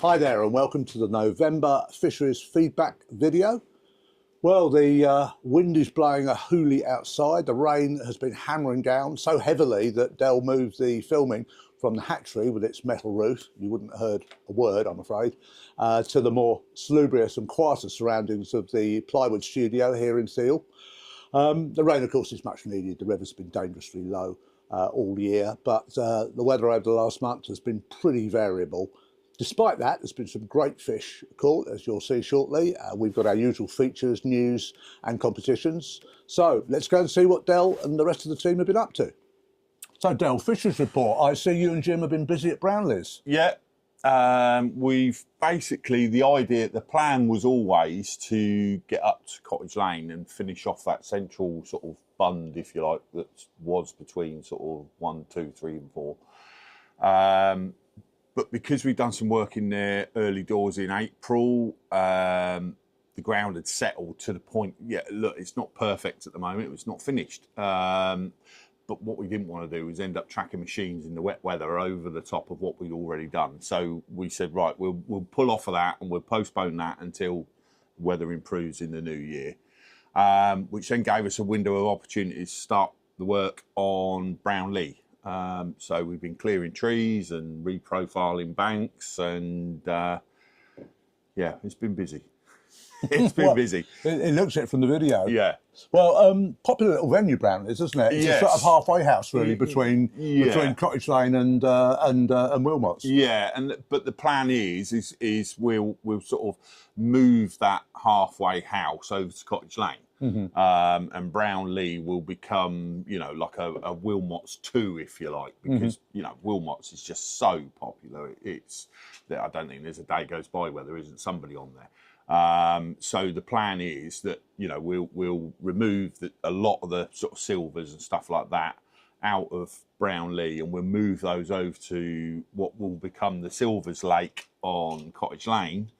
Hi there and welcome to the November Fisheries feedback video. Well, the wind is blowing a hoolie outside. The rain has been hammering down so heavily that Del moved the filming from the hatchery with its metal roof, you wouldn't have heard a word I'm afraid, to the more salubrious and quieter surroundings of the plywood studio here in Thiel. The rain of course is much needed. The river's been dangerously low all year, but the weather over the last month has been pretty variable. Despite that, there's been some great fish caught, as you'll see shortly. We've got our usual features, news and competitions. So let's go and see what Del and the rest of the team have been up to. So Del, Fisheries report. I see you and Jim have been busy at Brownlee's. Yeah, we've basically, the plan was always to get up to Cottage Lane and finish off that central sort of bund, if you like, that was between sort of 1, 2, 3 and 4. But because we've done some work in there early doors in April, the ground had settled to the point, yeah, look, it's not perfect at the moment, it's not finished. But what we didn't want to do was end up tracking machines in the wet weather over the top of what we'd already done. So we said, right, we'll pull off of that and we'll postpone that until weather improves in the new year, which then gave us a window of opportunity to start the work on Brownlee. So we've been clearing trees and reprofiling banks and yeah, it's been busy. It's been busy. It looks it from the video. Yeah. Well, popular little venue, Brownlee's, isn't it? It's Yes. a sort of halfway house, really, between Cottage Lane and Wilmot's. Yeah, but the plan is we'll sort of move that halfway house over to Cottage Lane. Mm-hmm. And Brownlee will become, you know, like a Wilmot's 2, if you like, because, you know, Wilmot's is just so popular. I don't think there's a day goes by where there isn't somebody on there. So the plan is that, you know, we'll remove a lot of the sort of silvers and stuff like that out of Brownlee, and we'll move those over to what will become the Silvers Lake on Cottage Lane.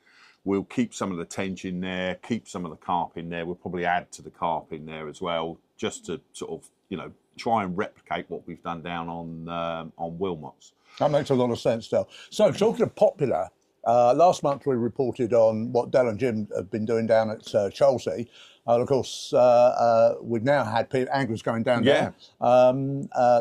We'll keep some of the tench in there, keep some of the carp in there. We'll probably add to the carp in there as well, just to sort of, you know, try and replicate what we've done down on Wilmot's. That makes a lot of sense, Del. So talking of popular, last month we reported on what Del and Jim have been doing down at Chelsea. Of course, we've now had anglers going down there.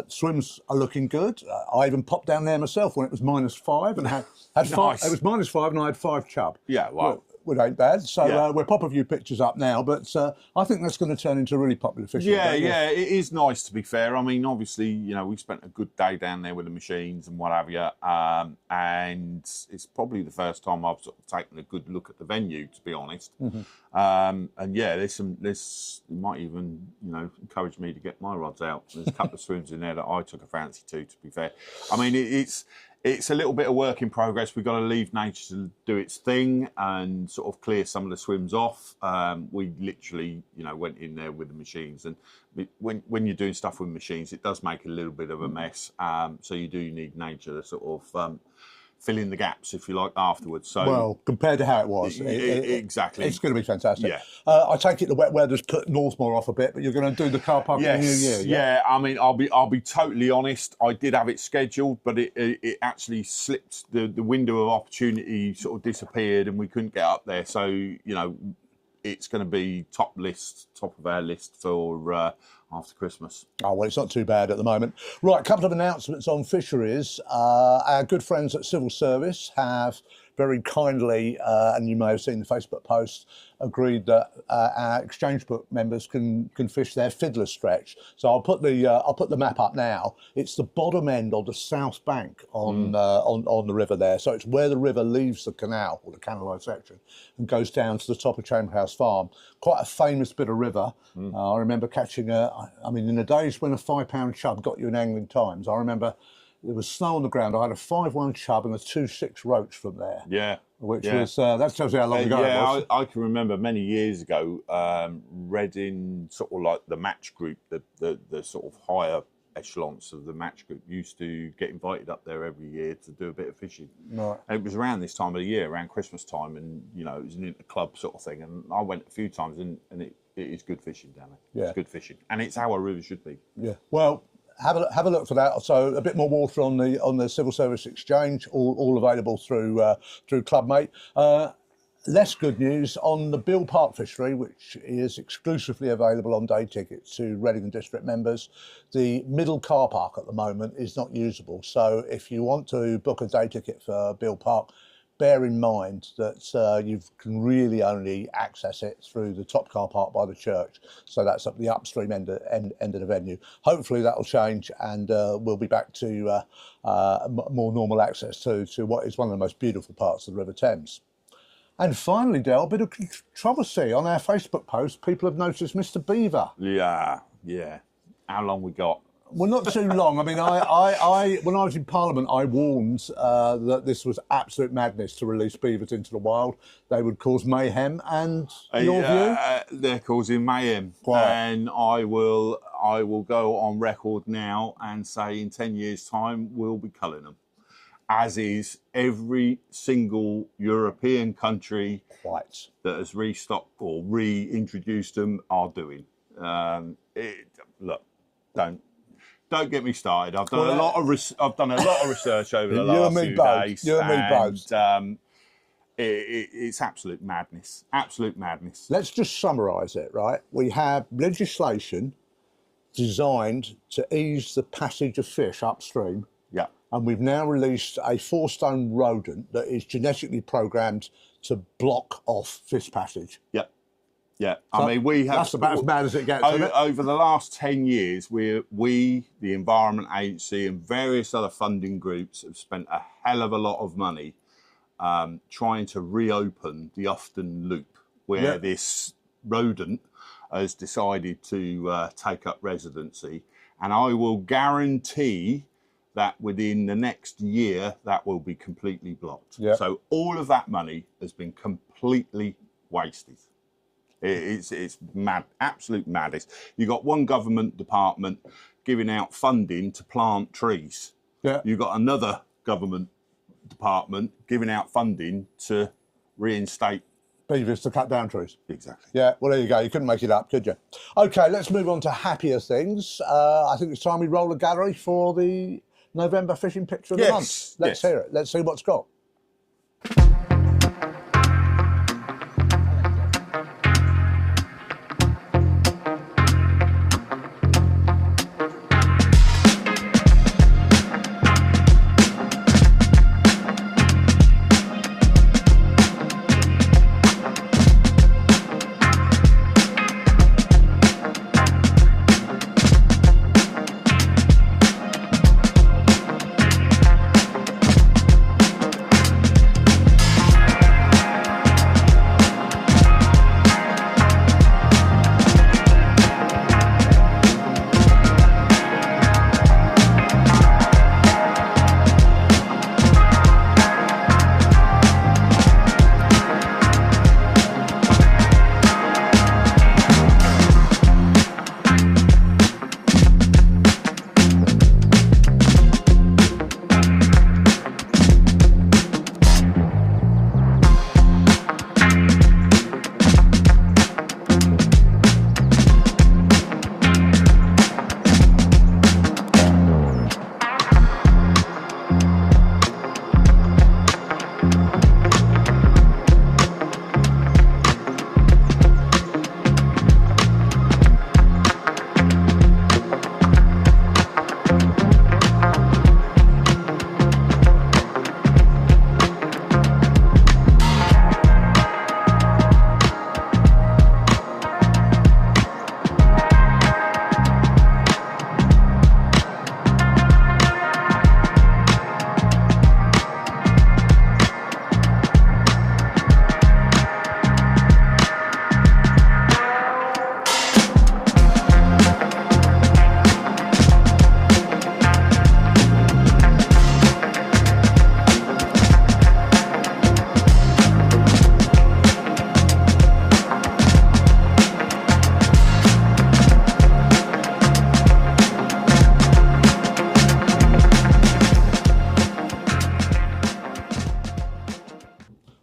Swims are looking good. I even popped down there myself when it was -5 and had Nice. 5. It was -5 and I had 5 chub. Yeah, wow. Which ain't bad. So we'll pop a few pictures up now, but I think that's going to turn into a really popular fishing. Yeah, it is nice, to be fair. I mean, obviously, you know, we spent a good day down there with the machines and what have you, and it's probably the first time I've sort of taken a good look at the venue, to be honest. And yeah, you might even, you know, encourage me to get my rods out. There's a couple of swims in there that I took a fancy to be fair. I mean, it's a little bit of work in progress. We've got to leave nature to do its thing and sort of clear some of the swims off. We literally, you know, went in there with the machines, and when you're doing stuff with machines, it does make a little bit of a mess. So you do need nature to sort of fill in the gaps, if you like, afterwards. So, well, compared to how it was, exactly, it's going to be fantastic. Yeah. I take it the wet weather's put Northmore off a bit, but you're going to do the car park in the new year. Yeah. I mean, I'll be totally honest. I did have it scheduled, but it actually slipped. The window of opportunity sort of disappeared, and we couldn't get up there. So, you know, it's going to be top of our list for after Christmas. Oh, well, it's not too bad at the moment. Right, a couple of announcements on fisheries. Our good friends at Civil Service have very kindly, and you may have seen the Facebook post, agreed that our exchange book members can fish their fiddler stretch. So I'll put the map up now. It's the bottom end of the south bank on the river there. So it's where the river leaves the canal, or the canalised section, and goes down to the top of Chamberhouse Farm. Quite a famous bit of river. I remember catching in the days when a £5 chub got you in Angling Times, I remember there was snow on the ground. I had a 5-1 chub and a 2-6 roach from there. Yeah. Which was, that tells you how long ago it was. I can remember many years ago, Reading, sort of like the match group, the sort of higher echelons of the match group used to get invited up there every year to do a bit of fishing. Right. And it was around this time of the year, around Christmas time, and, you know, it was an inter-club sort of thing. And I went a few times, and it is good fishing down there. Yeah. It's good fishing. And it's how a river should be. Yeah. Well, have a look for that. So a bit more water on the Civil Service Exchange, all available through Clubmate. Less good news on the Bill Park fishery, which is exclusively available on day tickets to Reading and District members. The middle car park at the moment is not usable. So if you want to book a day ticket for Bill Park, bear in mind that you can really only access it through the top car park by the church. So that's at the upstream end of the venue. Hopefully that will change, and we'll be back to more normal access to what is one of the most beautiful parts of the River Thames. And finally, Del, a bit of controversy on our Facebook post. People have noticed Mr. Beaver. Yeah. How long we got? Well, not too long. I mean, I when I was in Parliament, I warned that this was absolute madness to release beavers into the wild. They would cause mayhem. And your view? They're causing mayhem. Wow. And I will go on record now and say in 10 years' time we'll be culling them, as is every single European country that has restocked or reintroduced them are doing. Look, don't get me started. I've done a lot of research over the last few days. You and me both. It's absolute madness. Absolute madness. Let's just summarise it, right? We have legislation designed to ease the passage of fish upstream. Yeah. And we've now released a 4-stone rodent that is genetically programmed to block off fish passage. Yeah. Yeah, So I mean, we have... That's about as bad as it gets, isn't it? Over the last 10 years, we, the Environment Agency and various other funding groups have spent a hell of a lot of money trying to reopen the Ufton Loop, where this rodent has decided to take up residency. And I will guarantee that within the next year, that will be completely blocked. Yeah. So all of that money has been completely wasted. It's mad, absolute madness. You've got one government department giving out funding to plant trees. Yeah. You've got another government department giving out funding to reinstate beavers to cut down trees. Exactly. Yeah, well, there you go. You couldn't make it up, could you? Okay, let's move on to happier things. I think it's time we roll a gallery for the November fishing picture of the month. Let's hear it. Let's see what's got.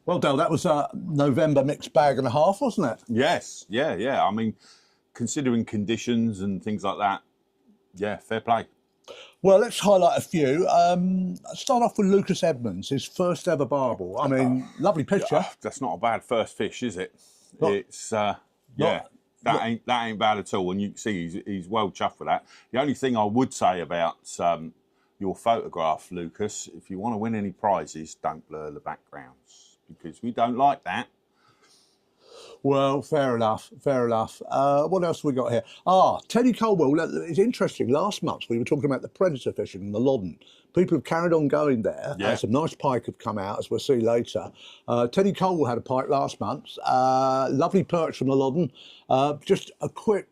Well, Dale, that was a November mixed bag and a half, wasn't it? Yes, yeah. I mean, considering conditions and things like that, yeah, fair play. Well, let's highlight a few. Let's start off with Lucas Edmonds, his first ever barbel. I mean, lovely picture. That's not a bad first fish, is it? Not- It's yeah, that ain't bad at all. And you can see he's well chuffed with that. The only thing I would say about your photograph, Lucas, if you want to win any prizes, don't blur the backgrounds because we don't like that. Well, fair enough, fair enough. What else have we got here? Teddy Colwell. It's interesting. Last month we were talking about the predator fishing in the Loddon. People have carried on going there. Yeah. Some nice pike have come out, as we'll see later. Teddy Colwell had a pike last month. Lovely perch from the Loddon. Just a quick,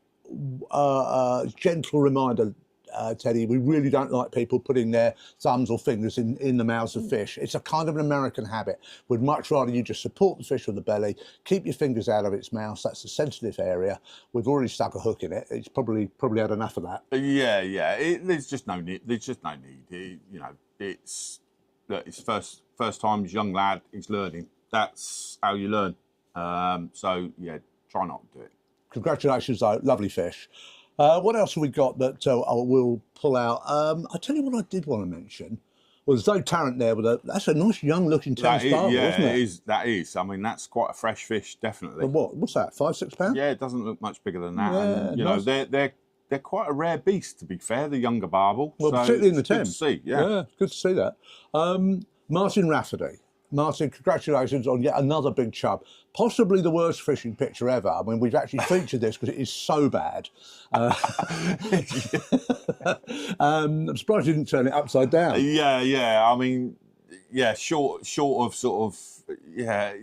gentle reminder, Teddy, we really don't like people putting their thumbs or fingers in the mouths of fish. It's a kind of an American habit. We'd much rather you just support the fish with the belly, keep your fingers out of its mouth. That's a sensitive area. We've already stuck a hook in it. It's probably had enough of that. Yeah. There's just no need. It's first time. He's a young lad. He's learning. That's how you learn. So yeah, try not to do it. Congratulations, though. Lovely fish. What else have we got that I will pull out? I tell you what I did want to mention. Well, there's no Tarrant there, that's a nice young looking Thames barbel, isn't it? That is. I mean, that's quite a fresh fish, definitely. But what's that, 5-6 pounds? Yeah, it doesn't look much bigger than that. Yeah, and, nice. they're quite a rare beast, to be fair, the younger barbel. Well, so particularly in the Thames. Thames. Good to see, yeah. Good to see that. Martin Rafferty. Martin, congratulations on yet another big chub. Possibly the worst fishing picture ever. I mean, we've actually featured this because it is so bad. I'm surprised you didn't turn it upside down. Yeah. I mean, yeah, short of sort of, yeah,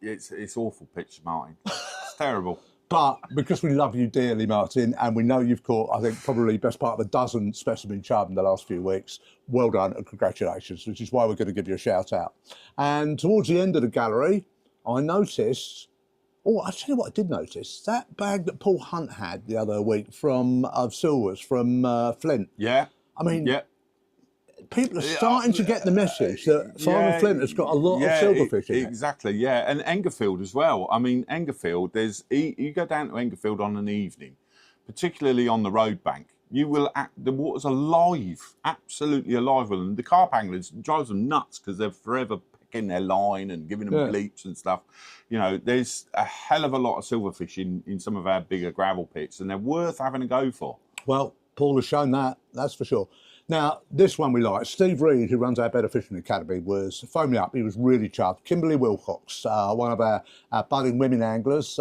it's awful picture, Martin. It's terrible. But because we love you dearly, Martin, and we know you've caught, I think, probably best part of a dozen specimen chub in the last few weeks, well done and congratulations, which is why we're going to give you a shout out. And towards the end of the gallery, I noticed, I'll tell you what I did notice, that bag that Paul Hunt had the other week of silvers from Flint. Yeah. I mean, yeah. People are starting to get the message that Farmer Flint has got a lot of silverfish in it. Exactly, yeah. And Engerfield as well. I mean, Engerfield, you go down to Engerfield on an evening, particularly on the road bank, the water's alive, absolutely alive with them. The carp anglers, it drives them nuts because they're forever picking their line and giving them bleeps and stuff. You know, there's a hell of a lot of silverfish in some of our bigger gravel pits, and they're worth having a go for. Well, Paul has shown that, that's for sure. Now, this one we like. Steve Reed, who runs our Better Fishing Academy, was phoned me up. He was really chuffed. Kimberly Wilcox, one of our budding women anglers.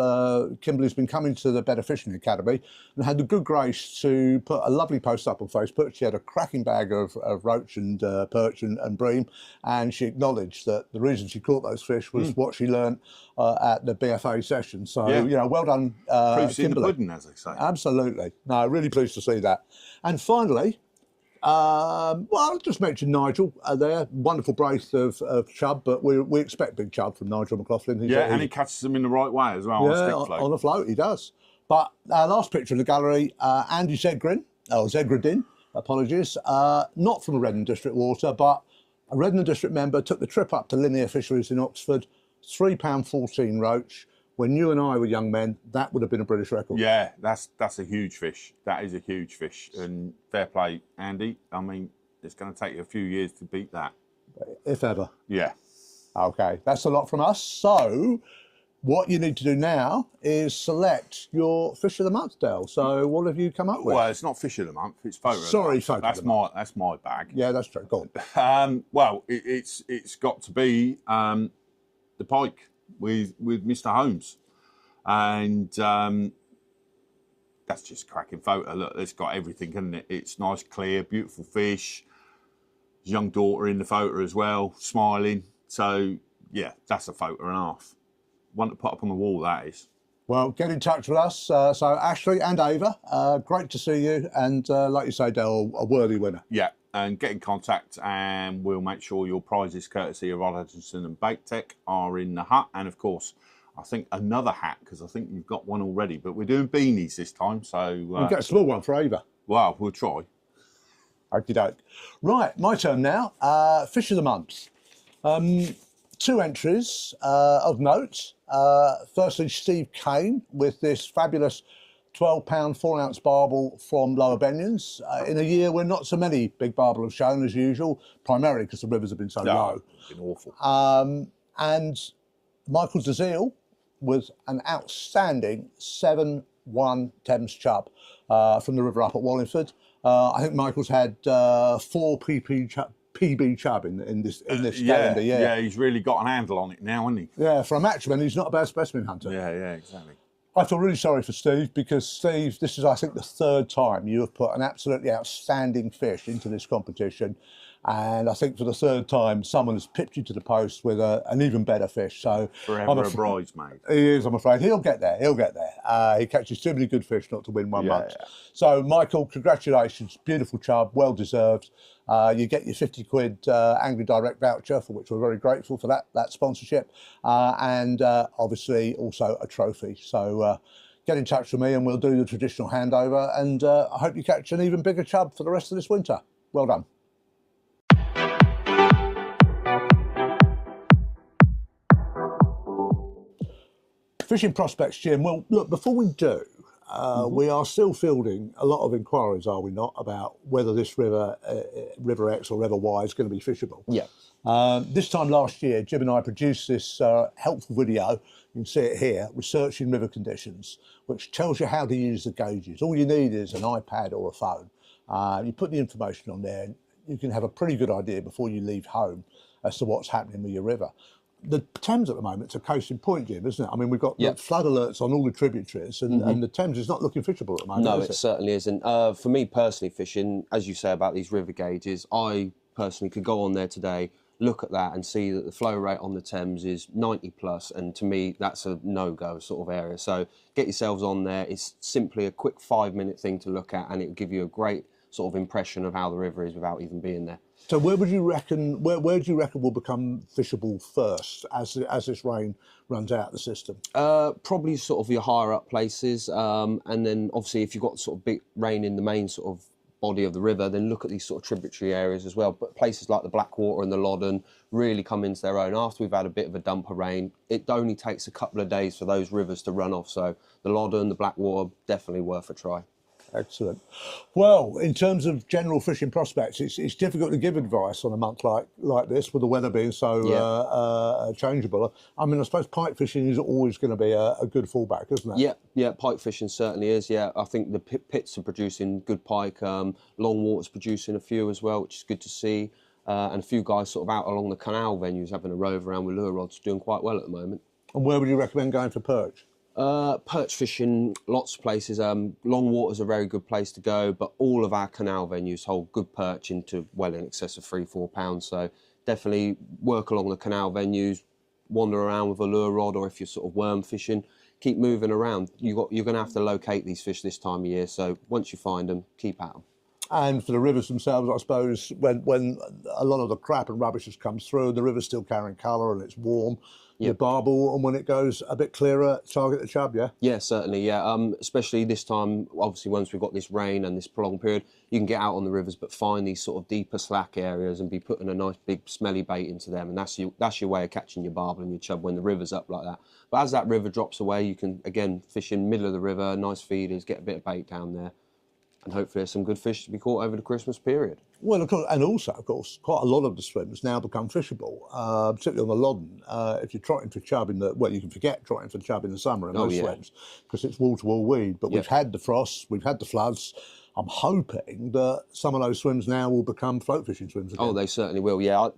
Kimberly's been coming to the Better Fishing Academy and had the good grace to put a lovely post up on Facebook. She had a cracking bag of roach and perch and bream, and she acknowledged that the reason she caught those fish was what she learned at the BFA session. So, well done, Proof's in the Kimberly. pudding, as they say. Absolutely. No, really pleased to see that. And finally, I'll just mention Nigel there. Wonderful brace of chub, but we expect big chub from Nigel McLaughlin. And he catches them in the right way as well, on a stick float. On a float, he does. But our last picture of the gallery, Andy Zegradin, apologies, not from a Redden District water, but a Redden District member, took the trip up to Linear Fisheries in Oxford, £3.14 roach. When you and I were young men, that would have been a British record. Yeah, that's a huge fish. That is a huge fish. And fair play, Andy. I mean, it's going to take you a few years to beat that. If ever. Yeah. Okay, that's a lot from us. So what you need to do now is select your fish of the month, Del. So what have you come up with? Well, it's not fish of the month, it's photo Sorry, of the month. photo of the month. That's my bag. Yeah, that's true. Go on. Well, it's got to be the pike with Mr. Holmes. And that's just a cracking photo. Look, it's got everything, hasn't it? It's nice, clear, beautiful fish. His young daughter in the photo as well, smiling. So, yeah, that's a photo and a half. One to put up on the wall, that is. Well, get in touch with us. So Ashley and Ava, great to see you. And like you say, Del, a worthy winner. Yeah, and get in contact and we'll make sure your prizes, courtesy of Rod Hutchinson and Bait Tech, are in the hut. And, of course, I think another hat, because I think you've got one already. But we're doing beanies this time, so... we'll get a small one for Ava. Well, we'll try. Okie doke. Right, my turn now. Fish of the month. 2 entries of note. Firstly, Steve Kane with this fabulous £12 4-ounce barbel from Lower Benyons. In a year where not so many big barbel have shown as usual, primarily because the rivers have been so low. It's been awful. And Michael Zazil with an outstanding 7-1 Thames chub from the river up at Wallingford. I think Michael's had 4 PB chub in this calendar year. Yeah, he's really got an handle on it now, hasn't he? Yeah, for a matchman, he's not a bad specimen hunter. Yeah, exactly. I feel really sorry for Steve because, Steve, this is, I think, the 3rd time you have put an absolutely outstanding fish into this competition. And I think for the 3rd time, someone has pipped you to the post with an even better fish. So Forever a bridesmaid. He is, I'm afraid. He'll get there. He'll get there. He catches too many good fish not to win one month. Yeah. So, Michael, congratulations. Beautiful chub. Well deserved. You get your 50 quid Angry Direct voucher, for which we're very grateful for that sponsorship. And obviously also a trophy. So get in touch with me and we'll do the traditional handover. And I hope you catch an even bigger chub for the rest of this winter. Well done. Fishing prospects, Jim. Well, look, before we do, we are still fielding a lot of inquiries, are we not, about whether this river, River X or River Y, is going to be fishable. Yeah. This time last year, Jim and I produced this helpful video, you can see it here, Researching River Conditions, which tells you how to use the gauges. All you need is an iPad or a phone. You put the information on there, and you can have a pretty good idea before you leave home as to what's happening with your river. The Thames at the moment is a coasting point, Jim, isn't it? I mean, we've got flood alerts on all the tributaries, and the Thames is not looking fishable at the moment. No, it certainly isn't. For me personally, fishing, as you say about these river gauges, I personally could go on there today, look at that and see that the flow rate on the Thames is 90 plus, and to me that's a no-go sort of area. So get yourselves on there. It's simply a quick 5-minute thing to look at, and it will give you a great sort of impression of how the river is without even being there. So where would you reckon? Where do you reckon will become fishable first as this rain runs out of the system? Probably sort of your higher up places, and then obviously if you've got sort of big rain in the main sort of body of the river, then look at these sort of tributary areas as well. But places like the Blackwater and the Loddon really come into their own after we've had a bit of a dump of rain. It only takes a couple of days for those rivers to run off. So the Loddon, the Blackwater, definitely worth a try. Excellent. Well, in terms of general fishing prospects, it's difficult to give advice on a month like this, with the weather being so changeable. I mean, I suppose pike fishing is always going to be a good fallback, isn't it? Yeah, pike fishing certainly is. Yeah, I think the pits are producing good pike. Longwater's producing a few as well, which is good to see. And a few guys sort of out along the Canal venues having a rove around with lure rods, doing quite well at the moment. And where would you recommend going for perch? Perch fishing, lots of places. Longwater's a very good place to go, but all of our canal venues hold good perch into well in excess of £3-4. So definitely work along the canal venues, wander around with a lure rod, or if you're sort of worm fishing, keep moving around. You're going to have to locate these fish this time of year, so once you find them, keep at them. And for the rivers themselves, I suppose, when a lot of the crap and rubbish has come through, the river's still carrying colour and it's warm, your barbel, and when it goes a bit clearer, target the chub, yeah? Yeah, certainly, yeah. Especially this time, obviously, once we've got this rain and this prolonged period, you can get out on the rivers, but find these sort of deeper slack areas and be putting a nice big smelly bait into them, and that's your way of catching your barbel and your chub when the river's up like that. But as that river drops away, you can, again, fish in the middle of the river, nice feeders, get a bit of bait down there, and hopefully there's some good fish to be caught over the Christmas period. Well, of course, and also, of course, quite a lot of the swims now become fishable, particularly on the Loddon. If you're trotting for chub you can forget trotting for chub in the summer in most swims, because it's wall-to-wall weed. But we've had the frosts, we've had the floods. I'm hoping that some of those swims now will become float fishing swims again. Oh, they certainly will, yeah.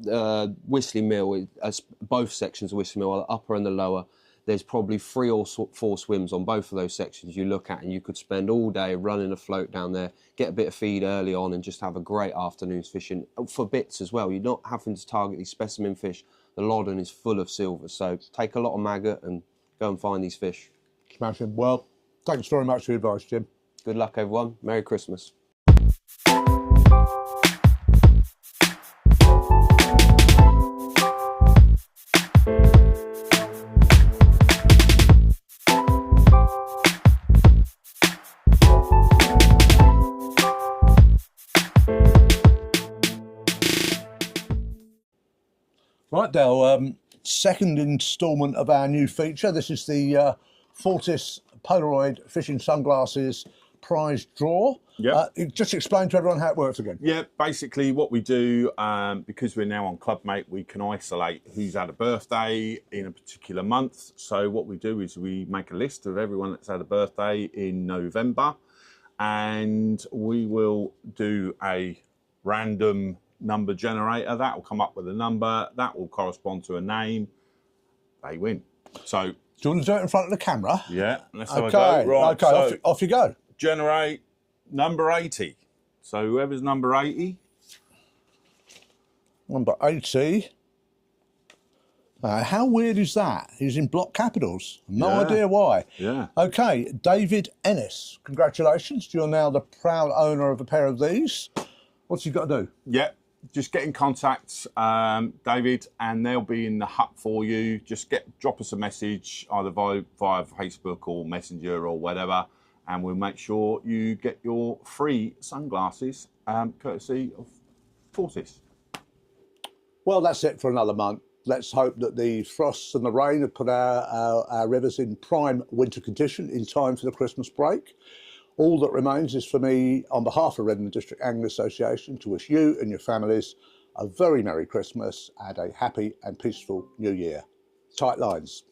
Whistling Mill, as both sections of Whistling Mill, the upper and the lower, there's probably 3 or 4 swims on both of those sections you look at, and you could spend all day running a float down there, get a bit of feed early on, and just have a great afternoon's fishing for bits as well. You're not having to target these specimen fish. The Loddon is full of silver, so take a lot of maggot and go and find these fish. Smashing. Well, thanks very much for your advice, Jim. Good luck, everyone. Merry Christmas. Right, Dale, second instalment of our new feature. This is the Fortis Polaroid fishing sunglasses prize draw. Yep. Just explain to everyone how it works again. Yeah, basically what we do, because we're now on Clubmate, we can isolate who's had a birthday in a particular month. So what we do is we make a list of everyone that's had a birthday in November, and we will do a random number generator. That will come up with a number, that will correspond to a name, they win. So, do you want to do it in front of the camera? yeah, let's have a Okay, go. Right, okay, so off you go. generate number 80. So whoever's number 80. Number 80. How weird is that? He's in block capitals. No Yeah. idea why. Yeah. Okay, David Ennis. Congratulations. You're now the proud owner of a pair of these. What's he got to do? Yeah, just get in contact, David, and they'll be in the hut for you. Just drop us a message either via Facebook or Messenger or whatever, and we'll make sure you get your free sunglasses, courtesy of Fortis. Well, that's it for another month. Let's hope that the frosts and the rain have put our rivers in prime winter condition in time for the Christmas break. All that remains is for me, on behalf of Redmond District Angling Association, to wish you and your families a very Merry Christmas and a happy and peaceful New Year. Tight lines.